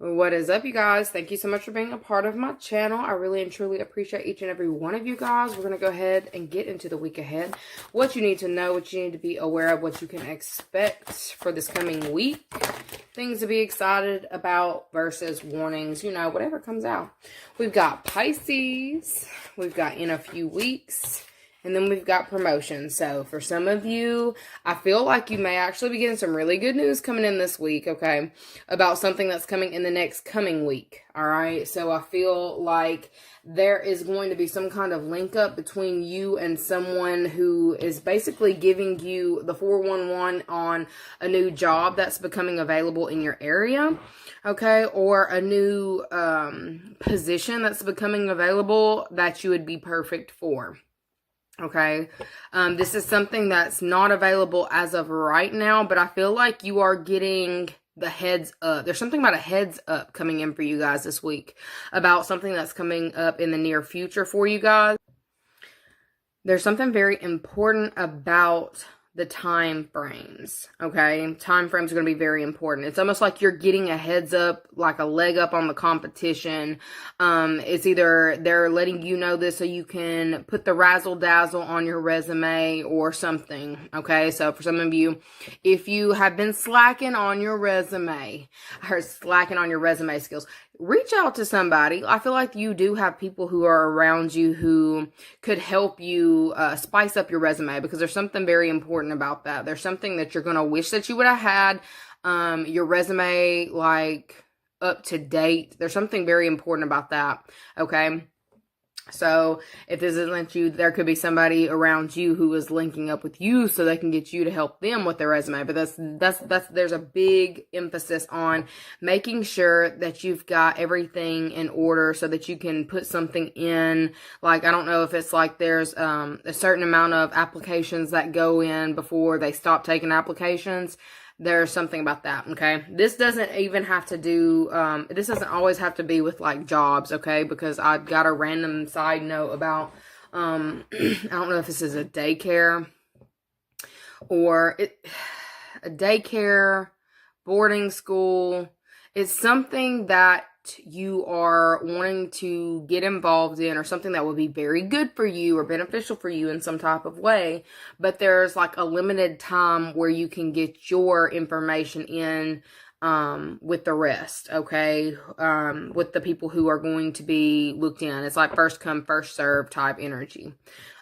What is up, you guys? Thank you so much for being a part of my channel. I really and truly appreciate each and every one of you guys. We're going to go ahead and get into the week ahead. What you need to know, what you need to be aware of, what you can expect for this coming week. Things to be excited about versus warnings, whatever comes out. We've got Pisces. We've got in a few weeks. And then we've got promotions. So for some of you, I feel like you may actually be getting some really good news coming in this week, okay, about something that's coming in the next coming week, all right? So I feel like there is going to be some kind of link up between you and someone who is basically giving you the 411 on a new job that's becoming available in your area, okay, or a new position that's becoming available that you would be perfect for. Okay, this is something that's not available as of right now, but I feel like you are getting the heads up. There's something about a heads up coming in for you guys this week about something that's coming up in the near future for you guys. There's something very important about the time frames, okay? Time frames are going to be very important. It's almost like you're getting a heads up, like a leg up on the competition. It's either they're letting you know this so you can put the razzle dazzle on your resume or something, okay? So for some of you, if you have been slacking on your resume, or slacking on your resume skills, reach out to somebody. I feel like you do have people who are around you who could help you spice up your resume, because there's something very important about that. There's something that you're going to wish that you would have had your resume like up to date. There's something very important about that, okay? So if this isn't you, there could be somebody around you who is linking up with you so they can get you to help them with their resume. But there's a big emphasis on making sure that you've got everything in order so that you can put something in. Like, I don't know if it's like there's a certain amount of applications that go in before they stop taking applications. There's something about that, okay? This doesn't even have to do, this doesn't always have to be with, like, jobs, okay? Because I got a random side note about, I don't know if this is a daycare or a daycare, boarding school. It's something that you are wanting to get involved in, or something that would be very good for you or beneficial for you in some type of way, but there's like a limited time where you can get your information in with the rest, okay, with the people who are going to be looked in. It's like first come, first serve type energy.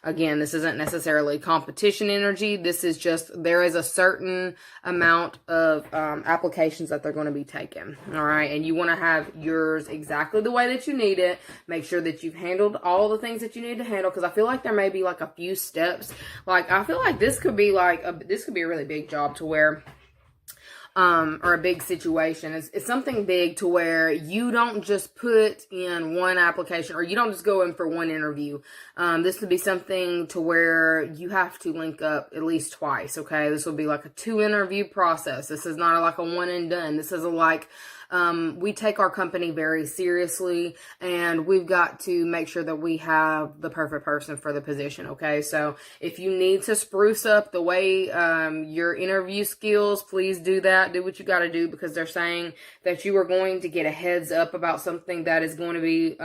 Again, this isn't necessarily competition energy. This is just, there is a certain amount of applications that they're going to be taking, all right? And you want to have yours exactly the way that you need it. Make sure that you've handled all the things that you need to handle, because I feel like there may be like a few steps. Like, I feel like this could be like, this could be a really big job to where, or a big situation. It's something big to where you don't just put in one application, or you don't just go in for one interview. This would be something to where you have to link up at least twice, okay? This will be like a 2-interview process. This is not like a one and done. This is we take our company very seriously, and we've got to make sure that we have the perfect person for the position, okay? So if you need to spruce up the way your interview skills, please do that. Do what you got to do, because they're saying that you are going to get a heads up about something that is going to be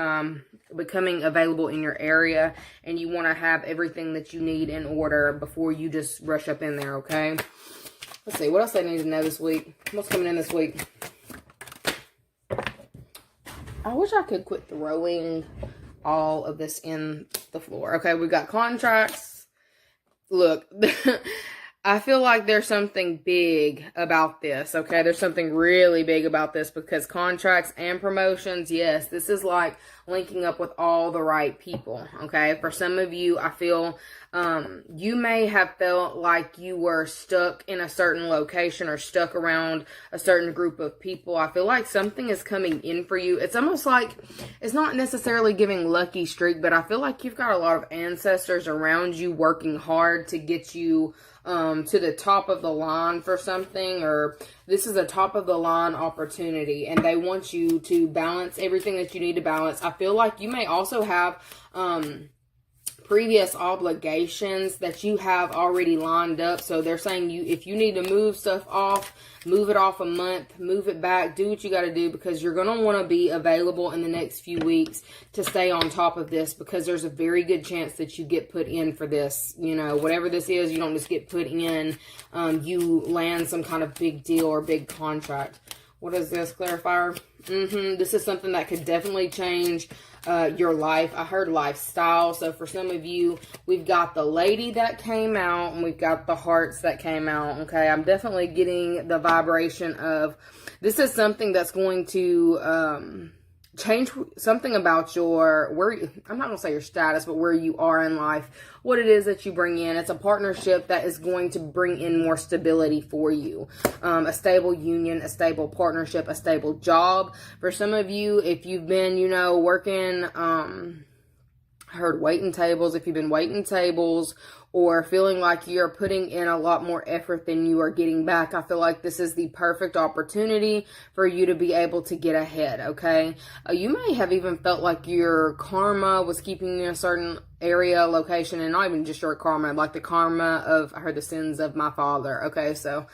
becoming available in your area, and you want to have everything that you need in order before you just rush up in there, okay? Let's see, what else I need to know this week? What's coming in this week? I wish I could quit throwing all of this in the floor. Okay, we've got contracts. Look, I feel like there's something big about this, okay? There's something really big about this, because contracts and promotions, yes, this is like linking up with all the right people, okay? For some of you, I feel you may have felt like you were stuck in a certain location or stuck around a certain group of people. I feel like something is coming in for you. It's almost like, it's not necessarily giving lucky streak, but I feel like you've got a lot of ancestors around you working hard to get you to the top of the line for something, or this is a top of the line opportunity, and they want you to balance everything that you need to balance. I feel like you may also have previous obligations that you have already lined up. So they're saying if you need to move stuff off, move it off a month, move it back, do what you got to do, because you're going to want to be available in the next few weeks to stay on top of this, because there's a very good chance that you get put in for this. You know, whatever this is, you don't just get put in. You land some kind of big deal or big contract. What is this, clarifier? This is something that could definitely change your life. I heard lifestyle. So for some of you, we've got the lady that came out and we've got the hearts that came out. Okay, I'm definitely getting the vibration of this is something that's going to change something about your, I'm not going to say your status, but where you are in life, what it is that you bring in. It's a partnership that is going to bring in more stability for you. A stable union, a stable partnership, a stable job. For some of you, if you've been, you know, working, I heard waiting tables, if you've been waiting tables or feeling like you're putting in a lot more effort than you are getting back, I feel like this is the perfect opportunity for you to be able to get ahead, okay? You may have even felt like your karma was keeping you in a certain area, location, and not even just your karma, like the karma of, I heard the sins of my father, okay? So,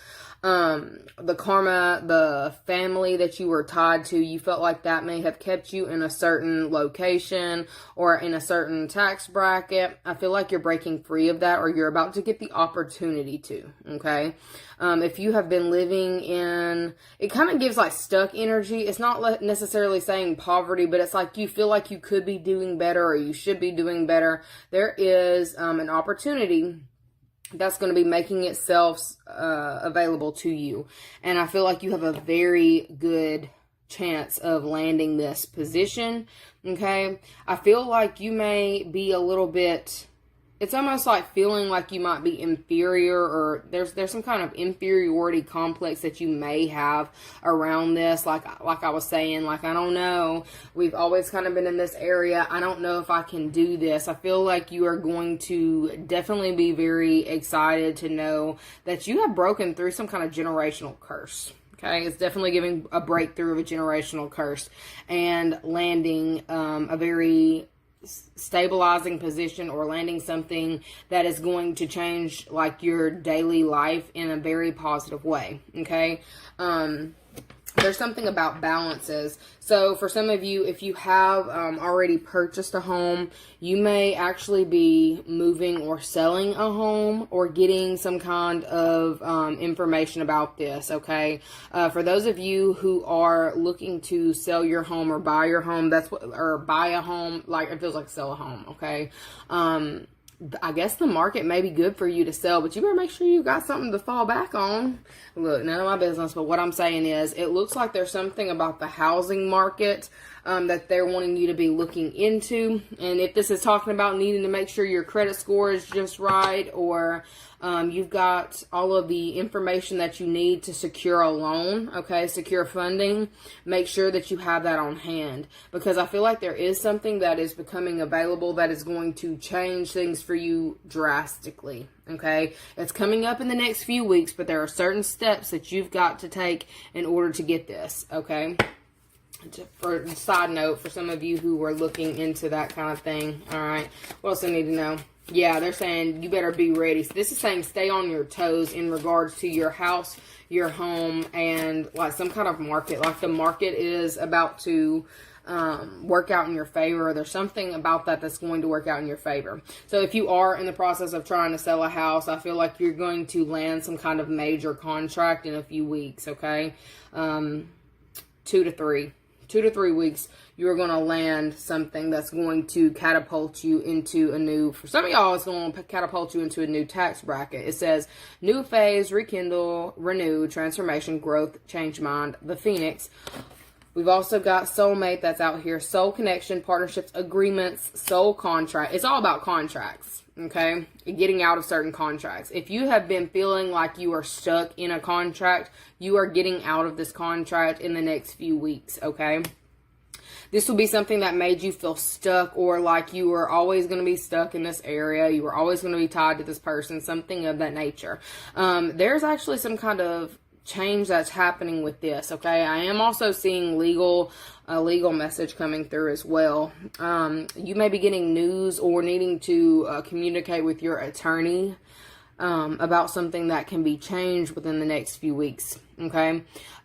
the karma, the family that you were tied to, you felt like that may have kept you in a certain location or in a certain tax bracket. I feel like you're breaking free of that, or you're about to get the opportunity to, okay? If you have been living in, it kind of gives like stuck energy. It's not necessarily saying poverty, but it's like you feel like you could be doing better or you should be doing better. There is an opportunity that's going to be making itself available to you. And I feel like you have a very good chance of landing this position, okay? I feel like you may be a little bit, it's almost like feeling like you might be inferior, or there's some kind of inferiority complex that you may have around this. Like I was saying, like, I don't know. We've always kind of been in this area. I don't know if I can do this. I feel like you are going to definitely be very excited to know that you have broken through some kind of generational curse. Okay, it's definitely giving a breakthrough of a generational curse and landing a very stabilizing position, or landing something that is going to change like your daily life in a very positive way. Okay, there's something about balances. So for some of you, if you have already purchased a home, you may actually be moving or selling a home, or getting some kind of information about this, okay? For those of you who are looking to sell your home or buy your home, or buy a home, like it feels like sell a home, okay? I guess the market may be good for you to sell, but you better make sure you got something to fall back on. Look, none of my business, but what I'm saying is, it looks like there's something about the housing market that they're wanting you to be looking into. And if this is talking about needing to make sure your credit score is just right, or you've got all of the information that you need to secure a loan, okay, secure funding, make sure that you have that on hand, because I feel like there is something that is becoming available that is going to change things for you drastically, okay? It's coming up in the next few weeks, but there are certain steps that you've got to take in order to get this, okay? For a side note, for some of you who were looking into that kind of thing, all right, what else I need to know? Yeah, they're saying you better be ready. So this is saying stay on your toes in regards to your house, your home, and like some kind of market. Like the market is about to work out in your favor. There's something about that that's going to work out in your favor. So if you are in the process of trying to sell a house, I feel like you're going to land some kind of major contract in a few weeks, okay? 2 to 3 weeks, you're going to land something that's going to catapult you into a new, for some of y'all, it's going to catapult you into a new tax bracket. It says, new phase, rekindle, renew, transformation, growth, change mind, the Phoenix. We've also got soulmate that's out here, soul connection, partnerships, agreements, soul contract. It's all about contracts, okay? Getting out of certain contracts. If you have been feeling like you are stuck in a contract, you are getting out of this contract in the next few weeks, okay? This will be something that made you feel stuck, or like you were always going to be stuck in this area. You were always going to be tied to this person, something of that nature. There's actually some kind of change that's happening with this, okay? I am also seeing a legal message coming through as well. You may be getting news or needing to communicate with your attorney about something that can be changed within the next few weeks, okay?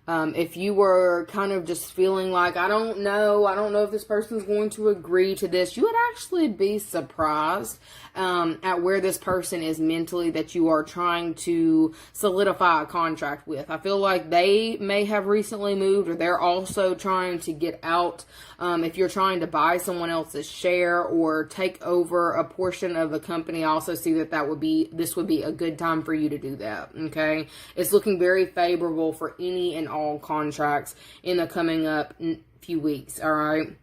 If you were kind of just feeling like, I don't know if this person's going to agree to this, you would actually be surprised at where this person is mentally that you are trying to solidify a contract with. I feel like they may have recently moved, or they're also trying to get out. If you're trying to buy someone else's share or take over a portion of the company, I also see that this would be a good time for you to do that, okay? It's looking very favorable for any and all contracts in the coming up few weeks, all right?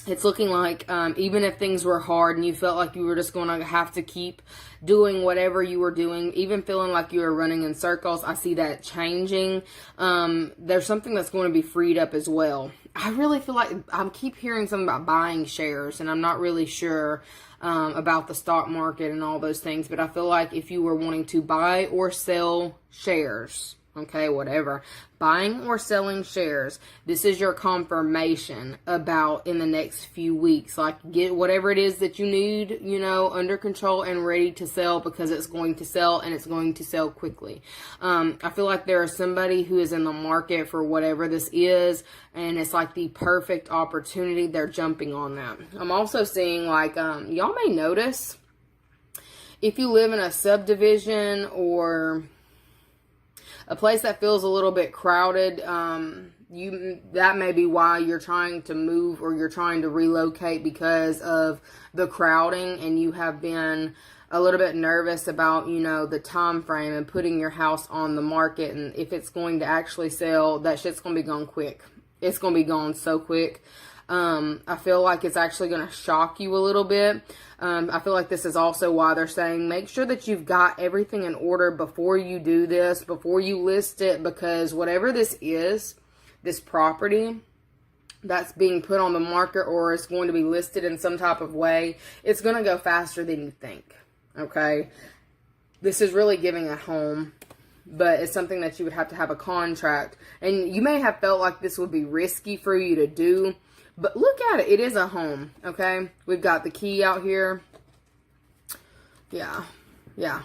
It's looking like even if things were hard and you felt like you were just going to have to keep doing whatever you were doing, even feeling like you were running in circles, I see that changing. There's something that's going to be freed up as well. I really feel like I keep hearing something about buying shares, and I'm not really sure about the stock market and all those things, but I feel like if you were wanting to buy or sell shares, okay, whatever, buying or selling shares, this is your confirmation about in the next few weeks. Like, get whatever it is that you need, under control and ready to sell, because it's going to sell, and it's going to sell quickly. I feel like there is somebody who is in the market for whatever this is, and it's like the perfect opportunity. They're jumping on that. I'm also seeing like, y'all may notice if you live in a subdivision or a place that feels a little bit crowded, that may be why you're trying to move or you're trying to relocate, because of the crowding, and you have been a little bit nervous about, the time frame and putting your house on the market, and if it's going to actually sell, that shit's going to be gone quick. It's going to be gone so quick. I feel like it's actually going to shock you a little bit. I feel like this is also why they're saying make sure that you've got everything in order before you do this, before you list it, because whatever this is, this property that's being put on the market or is going to be listed in some type of way, it's going to go faster than you think, okay? This is really giving a home, but it's something that you would have to have a contract, and you may have felt like this would be risky for you to do. But look at it. It is a home, okay? We've got the key out here. Yeah.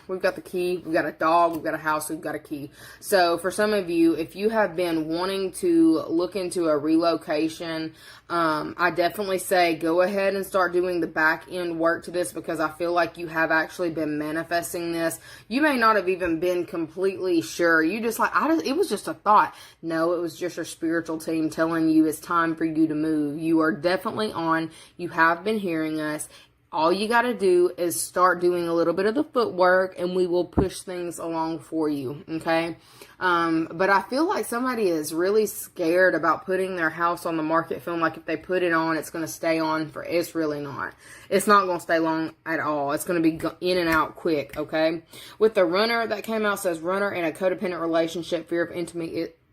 We've got the key. We've got a dog. We've got a house. We've got a key. So for some of you, if you have been wanting to look into a relocation, I definitely say go ahead and start doing the back end work to this, because I feel like you have actually been manifesting this. You may not have even been completely sure. You just like, it was just a thought. No, it was just your spiritual team telling you it's time for you to move. You are definitely on. You have been hearing us. All you got to do is start doing a little bit of the footwork, and we will push things along for you, okay? But I feel like somebody is really scared about putting their house on the market, feeling like if they put it on, it's going to stay on for, it's really not. It's not going to stay long at all. It's going to be in and out quick, okay? With the runner that came out, says runner in a codependent relationship, fear of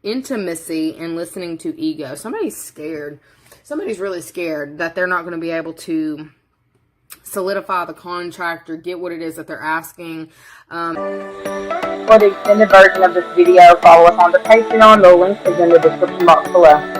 intimacy, and listening to ego. Somebody's scared. Somebody's really scared that they're not going to be able to solidify the contract or get what it is that they're asking. For the extended version of this video, follow us on the Patreon. The link is in the description box below.